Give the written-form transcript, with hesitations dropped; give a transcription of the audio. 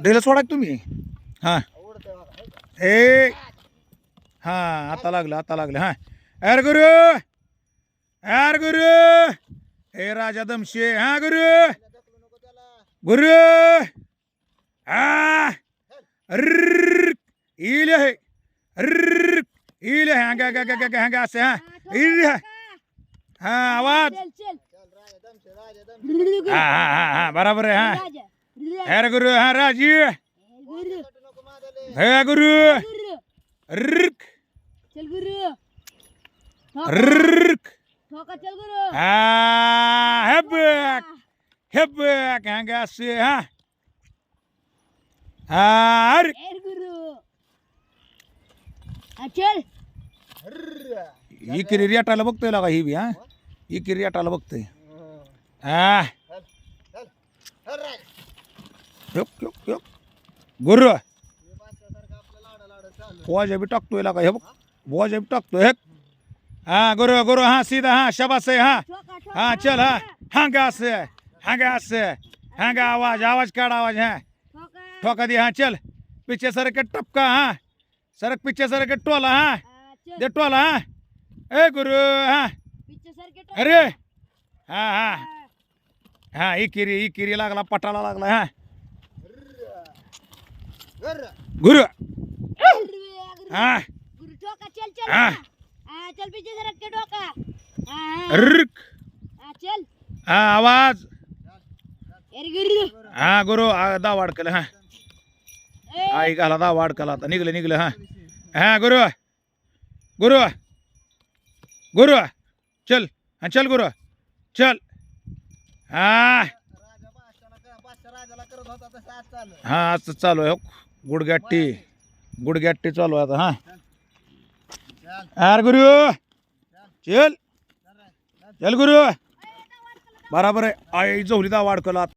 ढेला सोडा की तुम्ही हा ए हा आता लागलं हा एर गुरु ए राजा दमशे हा गुरु इले है इले हँगा असे हा इले हा आवाज हा बराबर आहे हा एर गुरु हा राजी हे गुरु रुक हेबक हँगा असे हा ही किरी रेटाला बघतोय लागा ही बी हा ही किरी रेटाला बघतोय हा गुरु बोजा बी टाकतोय लागा हे बघ बोजा बी टाकतोय हे हा गुरु हा सीधा हा शाबास है हा चल हँगा असे हँगा आवाज काढ आवाज हा ठोका दे हा चल पीछे सरक के टपका हा सरक पीछे सरक के टोला हा दे टोला हा ए गुरु हा अरे हा इकिरी लागला पटाला लागला हा गुरु हा चल पीछे से रख के ठोका चल आवाज गुरु हा गुरु दा वाढकल हा आई घाला दा वाढकला आता निघलं हा गुरु चल चल गुरु चल हा आज चालू आहे गुडगॅट्टी चालू आहे आता हा गुरु चल गुरु बराबर आहे आई जवली दा वाढकला